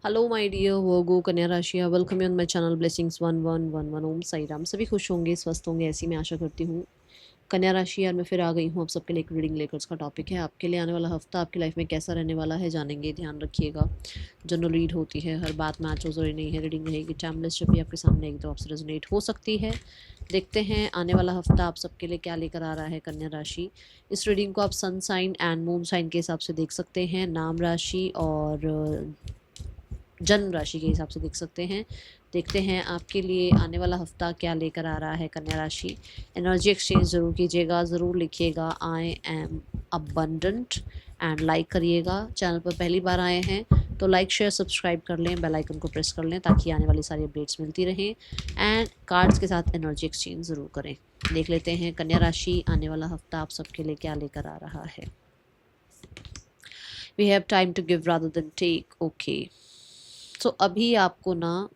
Hello my dear वर्गो कन्या राशि, welcome on my channel blessings 1111 ओम साई राम। सभी खुश होंगे, स्वस्थ होंगे, ऐसी मैं आशा करती हूँ। कन्या राशि यार, मैं फिर आ गई हूँ आप सबके लिए एक रीडिंग लेकर। उसका टॉपिक है आपके लिए आने वाला हफ्ता आपकी लाइफ में कैसा रहने वाला है, जानेंगे। ध्यान रखिएगा, जनरल रीड होती है, हर बात मैच हो जरूरी नहीं है। रीडिंग रहेगी टाइमलेस, जब भी आपके सामने आएगी तो आपसे रेजोनेट हो सकती है। देखते हैं आने वाला हफ्ता आप सबके लिए क्या लेकर आ रहा है कन्या राशि। इस रीडिंग को आप sun sign and moon sign के हिसाब से देख सकते हैं, नाम राशि और जन्म राशि के हिसाब से देख सकते हैं। देखते हैं आपके लिए आने वाला हफ्ता क्या लेकर आ रहा है कन्या राशि। एनर्जी एक्सचेंज ज़रूर कीजिएगा, ज़रूर लिखिएगा I am abundant and like करिएगा। चैनल पर पहली बार आए हैं तो लाइक शेयर सब्सक्राइब कर लें, बेल आइकन को प्रेस कर लें ताकि आने वाली सारी अपडेट्स मिलती रहें। एंड कार्ड्स के साथ एनर्जी एक्सचेंज ज़रूर करें। देख लेते हैं कन्या राशि आने वाला हफ्ता आप सबके लिए क्या लेकर आ रहा है। We have time to give rather than take. Okay, तो अभी आपको ना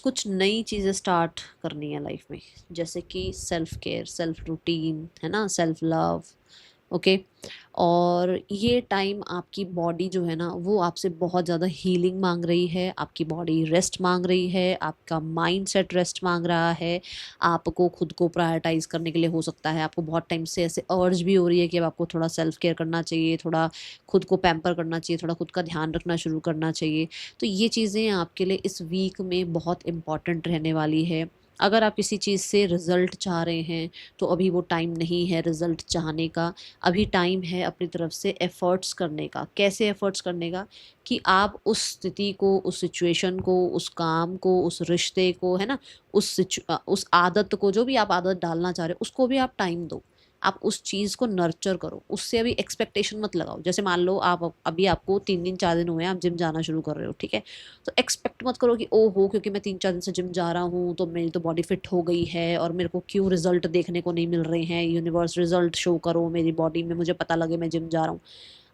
कुछ नई चीज़ें स्टार्ट करनी है लाइफ में, जैसे कि सेल्फ केयर, सेल्फ रूटीन, है ना, सेल्फ लव। ओके, और ये टाइम आपकी बॉडी जो है ना वो आपसे बहुत ज़्यादा हीलिंग मांग रही है, आपकी बॉडी रेस्ट मांग रही है, आपका माइंड सेट रेस्ट मांग रहा है। आपको खुद को प्रायोरिटाइज करने के लिए हो सकता है आपको बहुत टाइम से ऐसे अर्ज भी हो रही है कि अब आपको थोड़ा सेल्फ केयर करना चाहिए, थोड़ा खुद को पैम्पर करना चाहिए, थोड़ा खुद का ध्यान रखना शुरू करना चाहिए। तो ये चीज़ें आपके लिए इस वीक में बहुत इम्पॉर्टेंट रहने वाली है। अगर आप किसी चीज़ से रिज़ल्ट चाह रहे हैं तो अभी वो टाइम नहीं है रिज़ल्ट चाहने का। अभी टाइम है अपनी तरफ से एफ़र्ट्स करने का। कैसे एफ़र्ट्स करने का? कि आप उस स्थिति को, उस सिचुएशन को, उस काम को, उस रिश्ते को, है ना, उस आदत को, जो भी आप आदत डालना चाह रहे हो उसको भी आप टाइम दो। आप उस चीज़ को नर्चर करो, उससे अभी एक्सपेक्टेशन मत लगाओ। जैसे मान लो आप अभी आपको 3 दिन 4 दिन हुए हैं, आप जिम जाना शुरू कर रहे हो, ठीक है? तो एक्सपेक्ट मत करो कि ओहो, क्योंकि मैं 3-4 दिन से जिम जा रहा हूँ तो मेरी तो बॉडी फिट हो गई है और मेरे को क्यों रिजल्ट देखने को नहीं मिल रहे हैं। यूनिवर्स रिजल्ट शो करो मेरी बॉडी में, मुझे पता लगे मैं जिम जा रहा हूँ।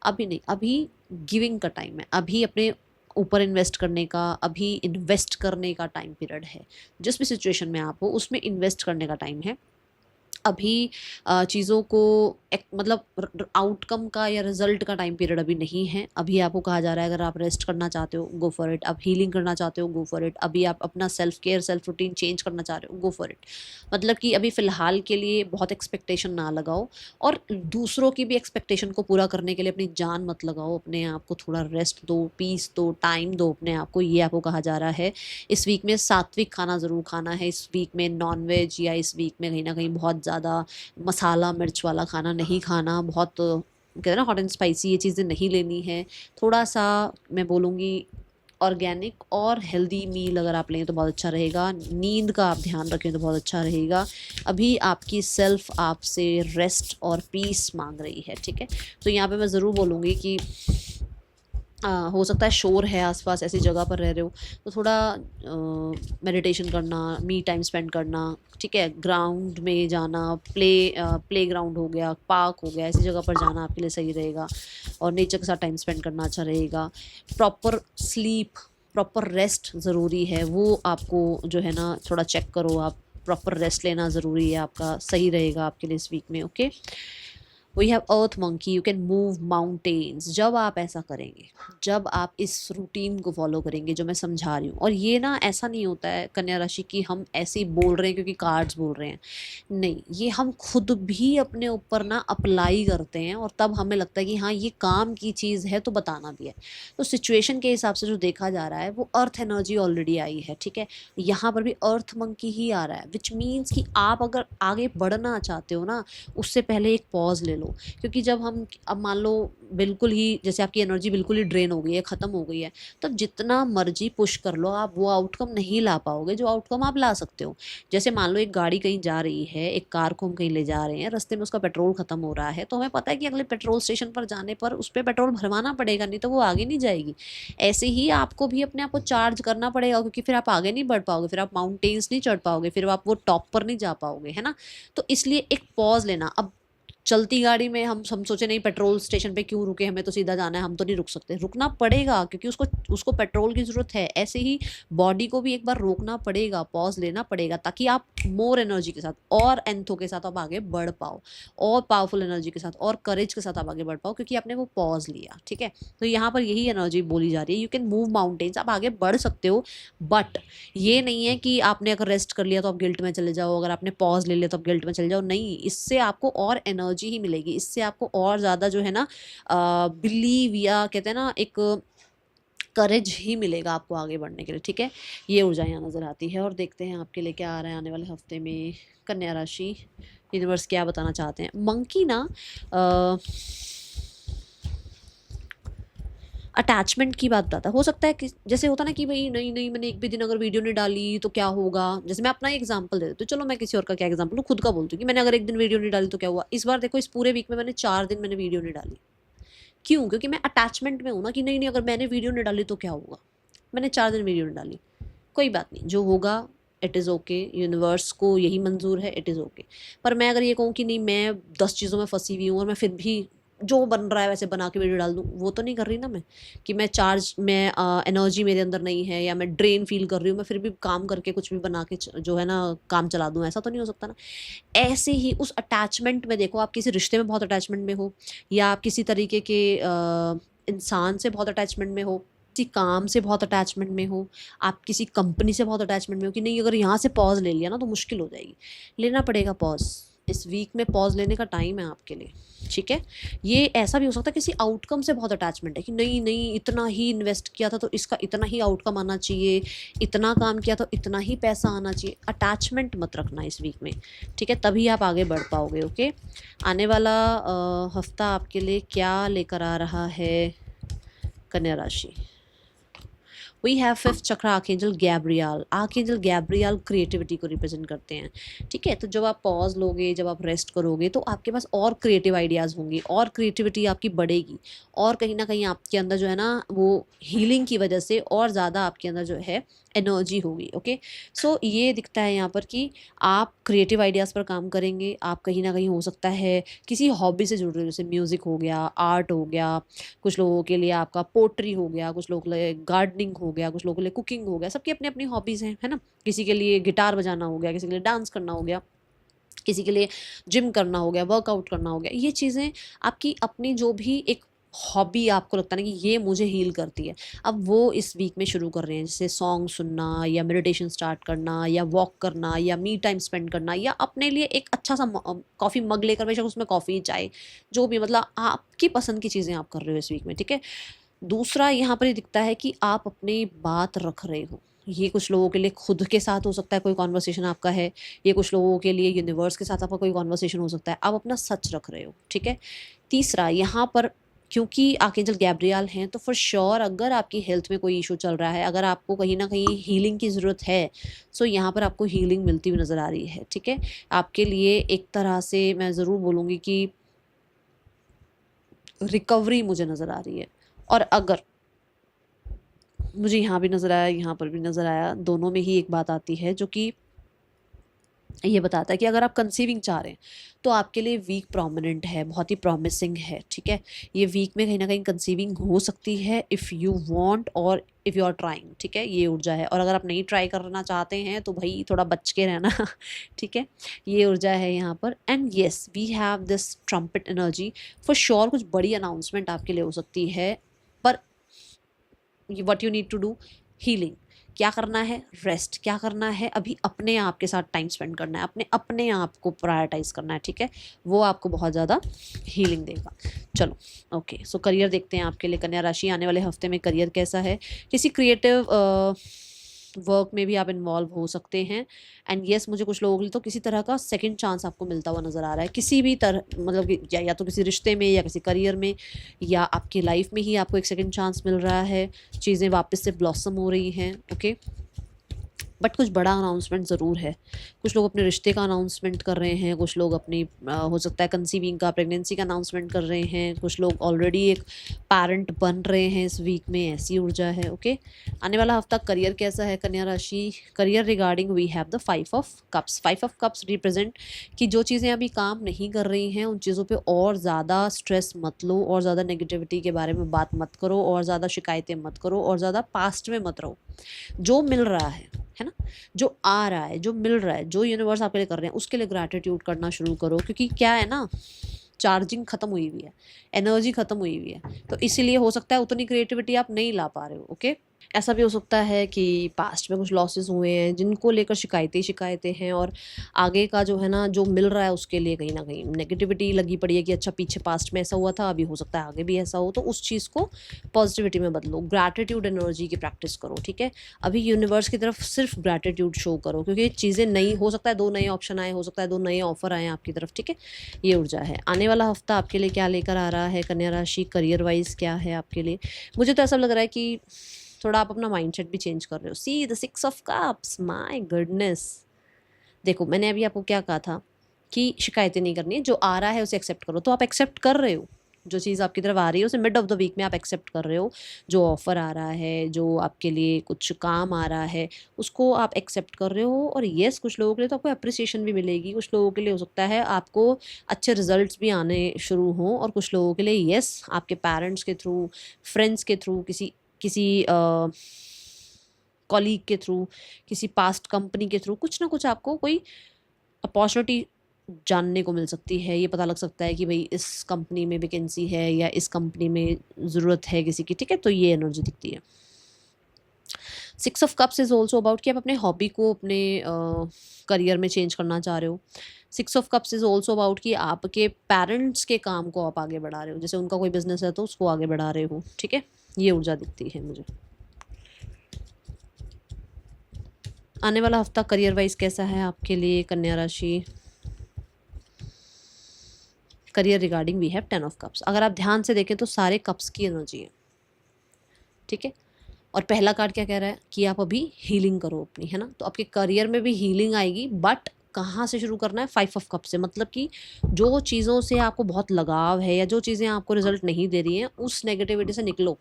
अभी नहीं, अभी गिविंग का टाइम है, अभी अपने ऊपर इन्वेस्ट करने का, अभी इन्वेस्ट करने का टाइम पीरियड है। जिस भी सिचुएशन में आप हो उसमें इन्वेस्ट करने का टाइम है। अभी चीज़ों को एक मतलब आउटकम का या रिजल्ट का टाइम पीरियड अभी नहीं है। अभी आपको कहा जा रहा है अगर आप रेस्ट करना चाहते हो गो फॉर इट, आप हीलिंग करना चाहते हो गो फॉर इट, अभी आप अपना self care, self routine change करना चाह रहे हो गो फॉर इट। मतलब कि अभी फ़िलहाल के लिए बहुत एक्सपेक्टेशन ना लगाओ और दूसरों की भी एक्सपेक्टेशन को पूरा करने के लिए अपनी जान मत लगाओ। अपने आप को थोड़ा रेस्ट दो, पीस दो, टाइम दो अपने आप को, ये आपको कहा जा रहा है। इस वीक में सात्विक खाना ज़रूर खाना है। इस वीक में नॉन-वेज या इस वीक में कहीं न कहीं बहुत ज़्यादा मसाला मिर्च वाला खाना नहीं खाना। बहुत कहते हैं ना हॉट एंड स्पाइसी, ये चीज़ें नहीं लेनी है। थोड़ा-सा मैं बोलूँगी ऑर्गेनिक और हेल्दी मील अगर आप लें तो बहुत अच्छा रहेगा। नींद का आप ध्यान रखें तो बहुत अच्छा रहेगा। अभी आपकी सेल्फ आपसे रेस्ट और पीस माँग रही है, ठीक है? तो यहाँ पे मैं ज़रूर बोलूँगी कि हो सकता है शोर है आसपास, ऐसी जगह पर रह रहे हो तो थोड़ा मेडिटेशन करना, मी टाइम स्पेंड करना, ठीक है? ग्राउंड में जाना, प्ले ग्राउंड हो गया, पार्क हो गया, ऐसी जगह पर जाना आपके लिए सही रहेगा और नेचर के साथ टाइम स्पेंड करना अच्छा रहेगा। प्रॉपर स्लीप, प्रॉपर रेस्ट ज़रूरी है, वो आपको जो है ना थोड़ा चेक करो आप। प्रॉपर रेस्ट लेना ज़रूरी है आपका, सही रहेगा आपके लिए इस वीक में। Okay, we have earth monkey, you can move mountains. जब आप ऐसा करेंगे, जब आप इस रूटीन को फॉलो करेंगे जो मैं समझा रही हूँ, और ये ना ऐसा नहीं होता है कन्या राशि की हम ऐसे ही बोल रहे हैं क्योंकि कार्ड्स बोल रहे हैं। नहीं, ये हम खुद भी अपने ऊपर ना अप्लाई करते हैं और तब हमें लगता है कि हाँ ये काम की चीज़ है तो बताना भी है। तो सिचुएशन के हिसाब से जो देखा जा रहा है वो अर्थ एनर्जी ऑलरेडी आई है, ठीक है? यहाँ पर भी अर्थ मंकी ही आ रहा है, विच मीन्स कि आप अगर आगे बढ़ना चाहते हो ना, उससे पहले एक पॉज ले लो। क्योंकि जब हम अब मान लो बिल्कुल ही जैसे आपकी एनर्जी बिल्कुल ही ड्रेन हो गई है, ख़त्म हो गई है, तब जितना मर्जी पुश कर लो आप वो आउटकम नहीं ला पाओगे जो आउटकम आप ला सकते हो। जैसे मान लो एक गाड़ी कहीं जा रही है, एक कार को हम कहीं ले जा रहे हैं, रास्ते में उसका पेट्रोल ख़त्म हो रहा है तो हमें पता है कि अगले पेट्रोल स्टेशन पर जाने पर उस पर पेट्रोल भरवाना पड़ेगा, नहीं तो वो आगे नहीं जाएगी। ऐसे ही आपको भी अपने आप को चार्ज करना पड़ेगा, क्योंकि फिर आप आगे नहीं बढ़ पाओगे, फिर आप माउंटेन्स नहीं चढ़ पाओगे, फिर आप वो टॉप पर नहीं जा पाओगे, है ना? तो इसलिए एक पॉज लेना। अब चलती गाड़ी में हम सोचे नहीं पेट्रोल स्टेशन पे क्यों रुके, हमें तो सीधा जाना है, हम तो नहीं रुक सकते। रुकना पड़ेगा क्योंकि उसको उसको पेट्रोल की ज़रूरत है। ऐसे ही बॉडी को भी एक बार रोकना पड़ेगा, पॉज़ लेना पड़ेगा, ताकि आप मोर एनर्जी के साथ और एंथो के साथ आप आगे बढ़ पाओ, और पावरफुल एनर्जी के साथ और करेज के साथ आप आगे बढ़ पाओ, क्योंकि आपने वो पॉज़ लिया। ठीक है, तो यहाँ पर यही एनर्जी बोली जा रही है। यू कैन मूव माउंटेन्स, आप आगे बढ़ सकते हो, बट ये नहीं है कि आपने अगर रेस्ट कर लिया तो आप गिल्ट में चले जाओ, अगर आपने पॉज ले लिया तो आप गिल्ट में चले जाओ। नहीं, इससे आपको और एनर्जी ही मिलेगी, इससे आपको और ज़्यादा जो है ना बिलीव, या कहते हैं ना एक करेज ही मिलेगा आपको आगे बढ़ने के लिए। ठीक है, ये ऊर्जा यहाँ नज़र आती है। और देखते हैं आपके लिए क्या आ रहा है आने वाले हफ्ते में। कन्या राशि, यूनिवर्स क्या बताना चाहते हैं। मंकी ना अटैचमेंट की बात बताता है। हो सकता है कि जैसे होता ना कि भाई नहीं नहीं मैंने एक भी दिन अगर वीडियो नहीं डाली तो क्या होगा। जैसे मैं अपना एग्जांपल दे देती हूँ, चलो मैं किसी और का क्या एग्जांपल लूँ, खुद का बोलती हूँ कि मैंने अगर एक दिन वीडियो नहीं डाली तो क्या हुआ। इस बार देखो, इस पूरे वीक में मैंने 4 दिन मैंने वीडियो नहीं डाली। क्यों? क्योंकि मैं अटैचमेंट में हूँ ना, कि नहीं नहीं अगर मैंने वीडियो नहीं डाली तो क्या होगा। मैंने 4 दिन वीडियो नहीं डाली, कोई बात नहीं, जो होगा इट इज़ ओके, यूनिवर्स को यही मंजूर है, इट इज़ ओके। पर मैं अगर ये कहूँ कि नहीं मैं 10 चीज़ों में फंसी हुई हूँ और मैं फिर भी जो बन रहा है वैसे बना के वीडियो डाल दूँ, वो तो नहीं कर रही ना मैं, कि मैं एनर्जी मेरे अंदर नहीं है या मैं ड्रेन फील कर रही हूँ, मैं फिर भी काम करके कुछ भी बना के जो है ना काम चला दूँ, ऐसा तो नहीं हो सकता ना। ऐसे ही उस अटैचमेंट में देखो, आप किसी रिश्ते में बहुत अटैचमेंट में हो, या आप किसी तरीके के इंसान से बहुत अटैचमेंट में हो, किसी काम से बहुत अटैचमेंट में हो, आप किसी कंपनी से बहुत अटैचमेंट में हो, कि नहीं अगर यहाँ से पॉज ले लिया ना तो मुश्किल हो जाएगी। लेना पड़ेगा पॉज, इस वीक में पॉज लेने का टाइम है आपके लिए। ठीक है, ये ऐसा भी हो सकता है किसी आउटकम से बहुत अटैचमेंट है, कि नहीं नहीं इतना ही इन्वेस्ट किया था तो इसका इतना ही आउटकम आना चाहिए, इतना काम किया तो इतना ही पैसा आना चाहिए। अटैचमेंट मत रखना इस वीक में, ठीक है, तभी आप आगे बढ़ पाओगे। ओके, आने वाला हफ्ता आपके लिए क्या लेकर आ रहा है कन्या राशि। वी हैव फिफ्थ चक्र archangel Gabriel. Archangel Gabriel creativity को रिप्रेजेंट करते हैं। ठीक है, तो जब आप पॉज लोगे, जब आप रेस्ट करोगे, तो आपके पास और क्रिएटिव आइडियाज़ होंगी और क्रिएटिविटी आपकी बढ़ेगी, और कहीं ना कहीं आपके अंदर जो है ना वो हीलिंग की वजह से और ज़्यादा आपके अंदर जो है एनर्जी होगी। ओके, सो ये दिखता है यहाँ पर कि आप क्रिएटिव आइडियाज़ पर काम करेंगे। आप कहीं ना कहीं हो सकता है किसी हॉबी से जुड़ रहे हो, जैसे म्यूज़िक हो गया, आर्ट हो गया, कुछ लोगों के लिए आपका पोट्री हो गया, कुछ लोगों के लिए गार्डनिंग हो गया, कुछ लोगों के लिए कुकिंग हो गया। सबकी अपनी अपनी हॉबीज़ हैं, है ना। किसी के लिए गिटार बजाना हो गया, किसी के लिए डांस करना हो गया, किसी के लिए जिम करना हो गया, वर्कआउट करना हो गया। ये चीज़ें आपकी अपनी जो भी एक हॉबी आपको लगता है ना कि ये मुझे हील करती है, अब वो इस वीक में शुरू कर रहे हैं। जैसे सॉन्ग सुनना, या मेडिटेशन स्टार्ट करना, या वॉक करना, या मी टाइम स्पेंड करना, या अपने लिए एक अच्छा सा कॉफ़ी मग लेकर, बेशक उसमें कॉफ़ी चाय जो भी, मतलब आपकी पसंद की चीज़ें आप कर रहे हो इस वीक में। ठीक है, दूसरा यहाँ पर ये दिखता है कि आप अपनी बात रख रहे हो। ये कुछ लोगों के लिए खुद के साथ हो सकता है, कोई कॉन्वर्सेशन आपका है। ये कुछ लोगों के लिए यूनिवर्स के साथ आपका कोई कॉन्वर्सेशन हो सकता है। आप अपना सच रख रहे हो। ठीक है, तीसरा यहाँ पर क्योंकि आर्कएंजल गैब्रियल हैं, तो फॉर श्योर अगर आपकी हेल्थ में कोई इशू चल रहा है, अगर आपको कहीं ना कहीं हीलिंग की ज़रूरत है, सो यहाँ पर आपको हीलिंग मिलती हुई नज़र आ रही है। ठीक है, आपके लिए एक तरह से मैं ज़रूर बोलूँगी कि रिकवरी मुझे नज़र आ रही है। और अगर मुझे यहाँ भी नज़र आया, यहाँ पर भी नज़र आया, दोनों में ही एक बात आती है जो कि ये बताता है कि अगर आप कंसीविंग चाह रहे हैं तो आपके लिए वीक प्रोमिनेंट है, बहुत ही प्रॉमिसिंग है। ठीक है, ये वीक में कहीं ना कहीं कंसीविंग हो सकती है इफ़ यू वांट और इफ़ यू आर ट्राइंग। ठीक है, ये ऊर्जा है। और अगर आप नहीं ट्राई करना चाहते हैं तो भाई थोड़ा बच के रहना। ठीक है, ये ऊर्जा है यहाँ पर। And yes, we have this trumpet energy. For sure कुछ बड़ी अनाउंसमेंट आपके लिए हो सकती है, पर what you need to do, healing. क्या करना है? रेस्ट। क्या करना है? अभी अपने आप के साथ टाइम स्पेंड करना है, अपने आप को प्रायोरिटाइज करना है। ठीक है, वो आपको बहुत ज़्यादा हीलिंग देगा। चलो ओके, सो करियर देखते हैं आपके लिए कन्या राशि। आने वाले हफ्ते में करियर कैसा है? किसी क्रिएटिव वर्क में भी आप इन्वॉल्व हो सकते हैं। एंड येस, मुझे कुछ लोगों के लिए तो किसी तरह का सेकंड चांस आपको मिलता हुआ नज़र आ रहा है, किसी भी तरह, मतलब कि या तो किसी रिश्ते में, या किसी करियर में, या आपकी लाइफ में ही आपको एक सेकंड चांस मिल रहा है। चीज़ें वापस से ब्लॉसम हो रही हैं। ओके, बट कुछ बड़ा अनाउंसमेंट ज़रूर है। कुछ लोग अपने रिश्ते का अनाउंसमेंट कर रहे हैं, कुछ लोग अपनी हो सकता है कंसीविंग का, प्रेगनेंसी का अनाउंसमेंट कर रहे हैं, कुछ लोग ऑलरेडी एक पैरेंट बन रहे हैं इस वीक में, ऐसी ऊर्जा है। ओके, आने वाला हफ्ता करियर कैसा है कन्या राशि? Career regarding we have the 5 of cups. 5 of cups represent कि जो चीज़ें अभी काम नहीं कर रही हैं उन चीज़ों पे और ज़्यादा स्ट्रेस मत लो, और ज़्यादा नेगेटिविटी के बारे में बात मत करो, और ज़्यादा शिकायतें मत करो, और ज़्यादा पास्ट में मत रहो। जो मिल रहा है ना, जो आ रहा है, जो मिल रहा है, जो यूनिवर्स आपके लिए कर रहे हैं, उसके लिए ग्रैटिट्यूड करना शुरू करो। क्योंकि क्या है ना, चार्जिंग खत्म हुई हुई है, एनर्जी खत्म हुई हुई है, तो इसीलिए हो सकता है उतनी क्रिएटिविटी आप नहीं ला पा रहे हो। ओके, ऐसा भी हो सकता है कि पास्ट में कुछ लॉसेस हुए हैं जिनको लेकर शिकायतें शिकायतें हैं, और आगे का जो है ना, जो मिल रहा है उसके लिए कहीं ना कहीं नेगेटिविटी लगी पड़ी है कि अच्छा पीछे पास्ट में ऐसा हुआ था, अभी हो सकता है आगे भी ऐसा हो। तो उस चीज़ को पॉजिटिविटी में बदलो, ग्रैटिट्यूड एनर्जी की प्रैक्टिस करो। ठीक है, अभी यूनिवर्स की तरफ सिर्फ ग्रैटिट्यूड शो करो, क्योंकि चीज़ें नई हो सकता है, 2 नए ऑप्शन आए, हो सकता है 2 नए ऑफर आए आपकी तरफ। ठीक है, ये ऊर्जा है। आने वाला हफ्ता आपके लिए क्या लेकर आ रहा है कन्या राशि? करियर वाइज क्या है आपके लिए? मुझे तो ऐसा लग रहा है कि थोड़ा आप अपना माइंडसेट भी चेंज कर रहे हो। See the 6 of cups, my goodness. देखो, मैंने अभी आपको क्या कहा था कि शिकायतें नहीं करनी है, जो आ रहा है उसे एक्सेप्ट करो। तो आप एक्सेप्ट कर रहे हो, जो चीज़ आपकी तरफ आ रही है उसे मिड ऑफ द वीक में आप एक्सेप्ट कर रहे हो। जो ऑफर आ रहा है, जो आपके लिए कुछ काम आ रहा है, उसको आप एक्सेप्ट कर रहे हो। और येस, कुछ लोगों के लिए तो आपको अप्रिसिएशन भी मिलेगी, कुछ लोगों के लिए हो सकता है आपको अच्छे रिजल्ट्स भी आने शुरू हों, और कुछ लोगों के लिए येस, आपके पेरेंट्स के थ्रू, फ्रेंड्स के थ्रू, किसी किसी कॉलीग के थ्रू, किसी पास्ट कंपनी के थ्रू कुछ ना कुछ आपको कोई अपॉर्चुनिटी जानने को मिल सकती है। ये पता लग सकता है कि भाई इस कंपनी में वैकेंसी है, या इस कंपनी में ज़रूरत है किसी की। ठीक है, तो ये एनर्जी दिखती है। 6 of cups is also about कि आप अपने हॉबी को अपने करियर में चेंज करना चाह रहे हो। 6 of cups is also about कि आपके पेरेंट्स के काम को आप आगे बढ़ा रहे हो, जैसे उनका कोई बिजनेस है तो उसको आगे बढ़ा रहे हो। ठीक है, ये ऊर्जा दिखती है मुझे। आने वाला हफ्ता करियर वाइज कैसा है आपके लिए कन्या राशि? Career regarding we have 10 of cups. अगर आप ध्यान से देखें तो सारे कप्स की एनर्जी है। ठीक है, और पहला कार्ड क्या कह रहा है कि आप अभी हीलिंग करो अपनी, है ना। तो आपके करियर में भी हीलिंग आएगी, बट कहाँ से शुरू करना है? 5 ऑफ कप से। मतलब कि जो चीज़ों से आपको बहुत लगाव है, या जो चीज़ें आपको रिजल्ट नहीं दे रही हैं, उस नेगेटिविटी से निकलो,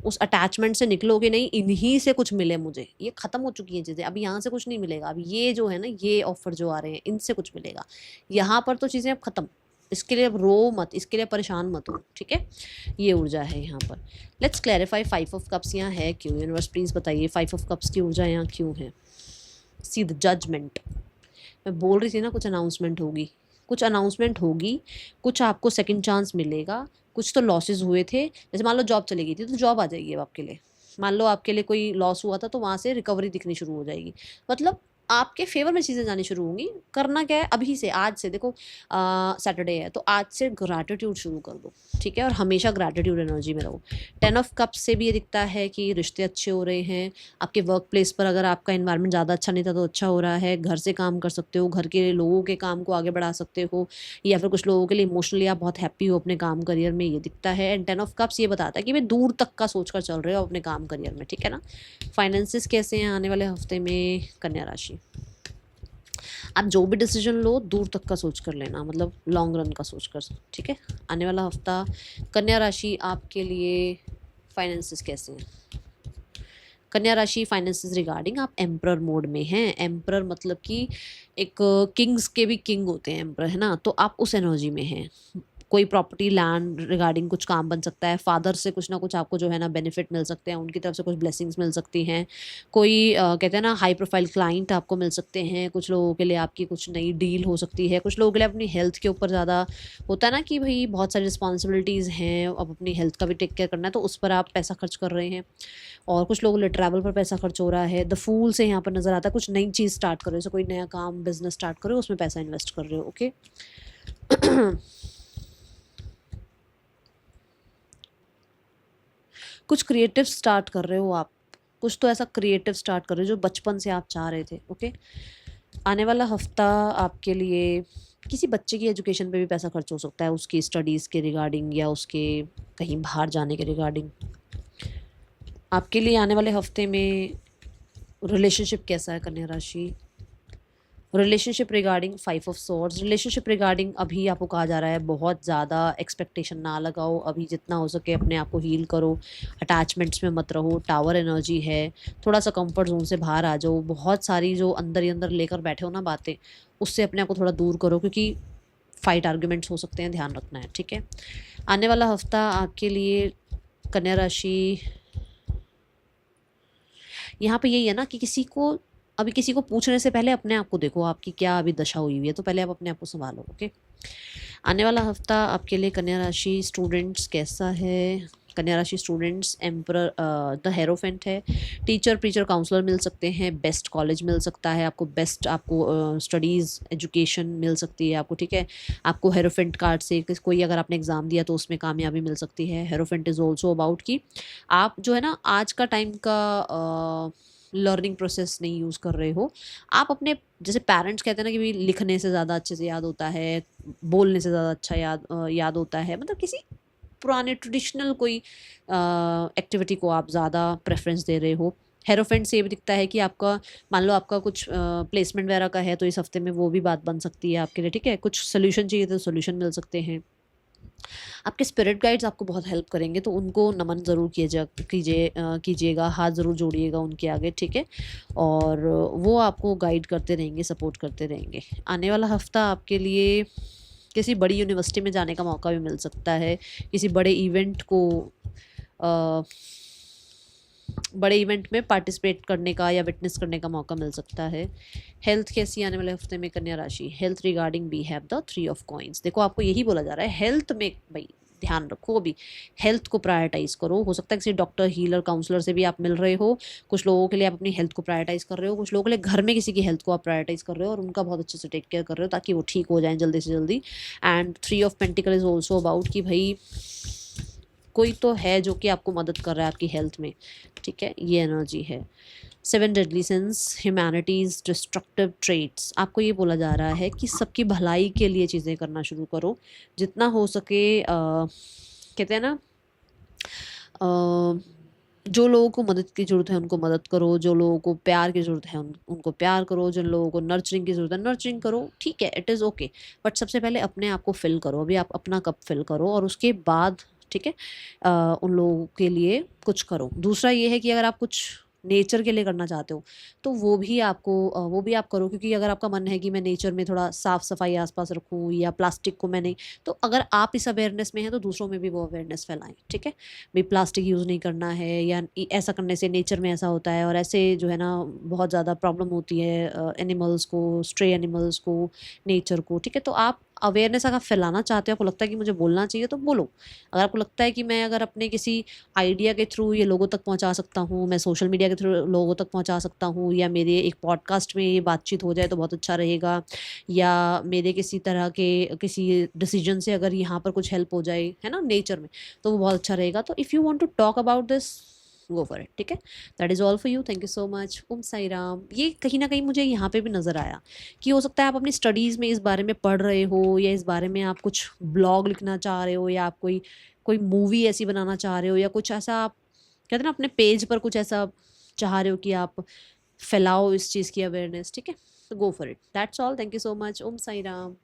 उस अटैचमेंट से निकलो कि नहीं, इन्हीं से कुछ मिले मुझे। ये खत्म हो चुकी हैं चीज़ें, अब यहाँ से कुछ नहीं मिलेगा। अब ये जो है ना, ये ऑफर जो आ रहे हैं इनसे कुछ मिलेगा। यहाँ पर तो चीज़ें अब खत्म, इसके लिए अब रो मत, इसके लिए परेशान मत हो। ठीक है, ये ऊर्जा है यहाँ पर। लेट्स क्लैरिफाई 5 ऑफ कप्स यहाँ है क्यों? यूनिवर्स प्लीज़ बताइए 5 ऑफ कप्स की ऊर्जा यहाँ क्यों है? See the judgement. मैं बोल रही थी ना, कुछ अनाउंसमेंट होगी, कुछ अनाउंसमेंट होगी, कुछ आपको सेकंड चांस मिलेगा। कुछ तो लॉसेस हुए थे, जैसे मान लो जॉब चली गई थी तो जॉब आ जाएगी अब आपके लिए। मान लो आपके लिए कोई लॉस हुआ था तो वहाँ से रिकवरी दिखनी शुरू हो जाएगी। मतलब आपके फेवर में चीज़ें जानी शुरू होंगी। करना क्या है, अभी से, आज से देखो, सैटरडे है तो आज से ग्रैटिट्यूड शुरू कर दो। ठीक है, और हमेशा ग्रैटिट्यूड एनर्जी में रहो। 10 ऑफ कप्स से भी ये दिखता है कि रिश्ते अच्छे हो रहे हैं। आपके वर्क प्लेस पर अगर आपका इन्वायरमेंट ज़्यादा अच्छा नहीं था तो अच्छा हो रहा है। घर से काम कर सकते हो, घर के लोगों के काम को आगे बढ़ा सकते हो, या फिर कुछ लोगों के लिए इमोशनली आप बहुत हैप्पी हो अपने काम करियर में, ये दिखता है। एंड 10 ऑफ कप्स ये बताता है कि भाई दूर तक का सोच कर चल रहे हो अपने काम करियर में। ठीक है ना। फाइनेंसिस कैसे हैं आने वाले हफ्ते में कन्या राशि? आप जो भी डिसीजन लो दूर तक का सोच कर लेना, मतलब लॉन्ग रन का सोच कर। ठीक है, आने वाला हफ्ता कन्या राशि आपके लिए फाइनेंसिस कैसे हैं? कन्या राशि फाइनेंसिस रिगार्डिंग आप एम्प्रर मोड में हैं। एम्प्रर मतलब कि एक किंग्स के भी किंग होते हैं एम्प्रर, है ना। तो आप उस एनर्जी में हैं। कोई प्रॉपर्टी लैंड रिगार्डिंग कुछ काम बन सकता है। फादर से कुछ ना कुछ आपको जो है ना बेनिफिट मिल सकते हैं, उनकी तरफ से कुछ ब्लेसिंग्स मिल सकती हैं। कोई कहते हैं ना हाई प्रोफाइल क्लाइंट आपको मिल सकते हैं। कुछ लोगों के लिए आपकी कुछ नई डील हो सकती है। कुछ लोगों के लिए अपनी हेल्थ के ऊपर ज़्यादा होता है ना कि भाई बहुत सारी रिस्पॉन्सिबिलिटीज़ हैं, अब अपनी हेल्थ का भी टेक केयर करना है, तो उस पर आप पैसा खर्च कर रहे हैं। और कुछ लोगों के लिए ट्रैवल पर पैसा खर्च हो रहा है। द फूल से यहाँ पर नज़र आता है कुछ नई चीज़ स्टार्ट करो, जैसे कोई नया काम बिजनेस स्टार्ट करो, उसमें पैसा इन्वेस्ट कर रहे हो। ओके कुछ क्रिएटिव स्टार्ट कर रहे हो आप, कुछ तो ऐसा क्रिएटिव स्टार्ट कर रहे हो जो बचपन से आप चाह रहे थे। ओके, आने वाला हफ्ता आपके लिए किसी बच्चे की एजुकेशन पे भी पैसा खर्च हो सकता है, उसकी स्टडीज़ के रिगार्डिंग, या उसके कहीं बाहर जाने के रिगार्डिंग। आपके लिए आने वाले हफ्ते में रिलेशनशिप कैसा है कन्या राशि? Relationship regarding 5 of swords. Relationship regarding अभी आपको कहा जा रहा है बहुत ज़्यादा एक्सपेक्टेशन ना लगाओ, अभी जितना हो सके अपने आप को हील करो, अटैचमेंट्स में मत रहो। टावर एनर्जी है, थोड़ा सा कंफर्ट जोन से बाहर आ जाओ। बहुत सारी जो अंदर ही अंदर लेकर बैठे हो ना बातें, उससे अपने आप को थोड़ा दूर करो, क्योंकि फाइट आर्ग्यूमेंट्स हो सकते हैं, ध्यान रखना है, ठीक है। आने वाला हफ्ता आपके लिए कन्या राशि, यहाँ पे यही है ना कि किसी को पूछने से पहले अपने आप को देखो, आपकी क्या अभी दशा हुई हुई है, तो पहले आप अपने आप को संभालो, ओके। आने वाला हफ्ता आपके लिए कन्या राशि स्टूडेंट्स कैसा है? कन्या राशि स्टूडेंट्स, एम्परर द हेरोफेंट है। टीचर प्रीचर काउंसलर मिल सकते हैं, बेस्ट कॉलेज मिल सकता है आपको, बेस्ट आपको स्टडीज़ एजुकेशन मिल सकती है आपको, ठीक है। आपको हेरोफेंट कार्ड से कोई अगर आपने एग्ज़ाम दिया तो उसमें कामयाबी मिल सकती है। हेरोफेंट इज़ ऑल्सो अबाउट कि आप जो है ना आज का टाइम का लर्निंग प्रोसेस नहीं यूज़ कर रहे हो। आप अपने, जैसे पेरेंट्स कहते हैं ना कि भाई लिखने से ज़्यादा अच्छे से याद होता है, बोलने से ज़्यादा अच्छा याद होता है, मतलब किसी पुराने ट्रेडिशनल कोई एक्टिविटी को आप ज़्यादा प्रेफरेंस दे रहे हो। हेरोफेंट से ये भी दिखता है कि आपका, मान लो आपका कुछ प्लेसमेंट वगैरह का है तो इस हफ्ते में वो भी बात बन सकती है आपके लिए, ठीक है। कुछ सोल्यूशन चाहिए तो सोल्यूशन मिल सकते हैं। आपके स्पिरिट गाइड्स आपको बहुत हेल्प करेंगे, तो उनको नमन ज़रूर कीजिएगा, हाथ ज़रूर जोड़िएगा उनके आगे, ठीक है। और वो आपको गाइड करते रहेंगे, सपोर्ट करते रहेंगे। आने वाला हफ्ता आपके लिए किसी बड़ी यूनिवर्सिटी में जाने का मौका भी मिल सकता है, किसी अ, बड़े इवेंट में पार्टिसिपेट करने का या विटनेस करने का मौका मिल सकता है। हेल्थ कैसी आने वाले हफ्ते में कन्या राशि? Health regarding we have the 3 of coins. देखो आपको यही बोला जा रहा है, हेल्थ में भाई ध्यान रखो, अभी हेल्थ को प्रायोरिटाइज करो। हो सकता है किसी डॉक्टर, हीलर, काउंसलर से भी आप मिल रहे हो। कुछ लोगों के लिए आप अपनी हेल्थ को प्रायोरिटाइज कर रहे हो, कुछ लोगों के लिए घर में किसी की हेल्थ को आप प्रायोरिटाइज कर रहे हो और उनका बहुत अच्छे से टेक केयर कर रहे हो ताकि वो ठीक हो जाएं जल्दी से जल्दी। And 3 of pentacle is also about कि भाई कोई तो है जो कि आपको मदद कर रहा है आपकी हेल्थ में, ठीक है, ये एनर्जी है। 7 deadly since, humanities destructive traits. आपको ये बोला जा रहा है कि सबकी भलाई के लिए चीज़ें करना शुरू करो, जितना हो सके। कहते हैं ना, जो लोगों को मदद की ज़रूरत है उनको मदद करो, जो लोगों को प्यार की ज़रूरत है उनको प्यार करो, जिन लोगों को नर्चरिंग की ज़रूरत है नर्चरिंग करो, ठीक है, इट इज़ ओके। बट सबसे पहले अपने आप को फिल करो, अभी आप अपना कप फिल करो और उसके बाद, ठीक है, उन लोगों के लिए कुछ करो। दूसरा ये है कि अगर आप कुछ नेचर के लिए करना चाहते हो तो वो भी आप करो, क्योंकि अगर आपका मन है कि मैं नेचर में थोड़ा साफ़ सफाई आसपास रखूँ या प्लास्टिक को मैं नहीं, तो अगर आप इस अवेयरनेस में हैं तो दूसरों में भी वो अवेयरनेस फैलाएं, ठीक है। भाई प्लास्टिक यूज़ नहीं करना है, या ऐसा करने से नेचर में ऐसा होता है और ऐसे जो है ना बहुत ज़्यादा प्रॉब्लम होती है एनिमल्स को, स्ट्रे एनिमल्स को, नेचर को, ठीक है। तो आप अवेयरनेस अगर फैलाना चाहते हो, आपको लगता है कि मुझे बोलना चाहिए तो बोलो। अगर आपको लगता है कि मैं अगर अपने किसी आइडिया के थ्रू ये लोगों तक पहुंचा सकता हूँ, मैं सोशल मीडिया के थ्रू लोगों तक पहुंचा सकता हूँ, या मेरे एक पॉडकास्ट में ये बातचीत हो जाए तो बहुत अच्छा रहेगा, या मेरे किसी तरह के किसी डिसीजन से अगर यहाँ पर कुछ हेल्प हो जाए, है ना, नेचर में, तो वो बहुत अच्छा रहेगा। तो if you want to talk about this, go for it, ठीक है। That is all for you, thank you so much. Om Sai Ram. ये कहीं ना कहीं मुझे यहाँ पे भी नज़र आया कि हो सकता है आप अपनी स्टडीज़ में इस बारे में पढ़ रहे हो, या इस बारे में आप कुछ ब्लॉग लिखना चाह रहे हो, या आप कोई कोई मूवी ऐसी बनाना चाह रहे हो, या कुछ ऐसा आप कहते हैं ना अपने पेज पर कुछ ऐसा चाह रहे हो कि आप फैलाओ इस चीज़ की अवेयरनेस, ठीक है। तो go for it, that's all, thank you so much. Om Sai Ram.